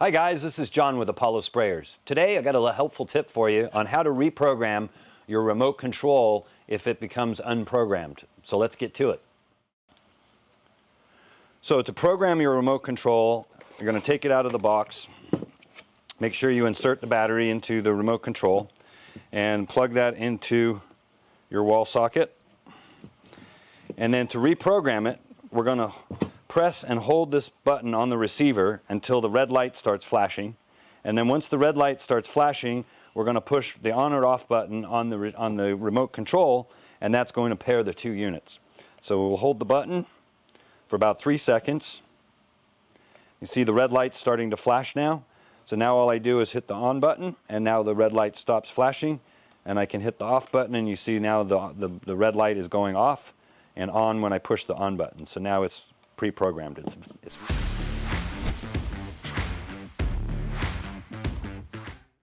Hi guys, this is John with Apollo Sprayers. Today I got a helpful tip for you on how to reprogram your remote control if it becomes unprogrammed. So let's get to it. So to program your remote control, you're going to take it out of the box. Make sure you insert the battery into the remote control and plug that into your wall socket. And then to reprogram it, we're going to press and hold this button on the receiver until the red light starts flashing. And then once the red light starts flashing, we're going to push the on or off button on the remote control, and that's going to pair the two units. So we'll hold the button for about 3 seconds. You see the red light starting to flash now. So now all I do is hit the on button, and now the red light stops flashing, and I can hit the off button, and you see now the red light is going off and on when I push the on button. So now it's pre-programmed. It's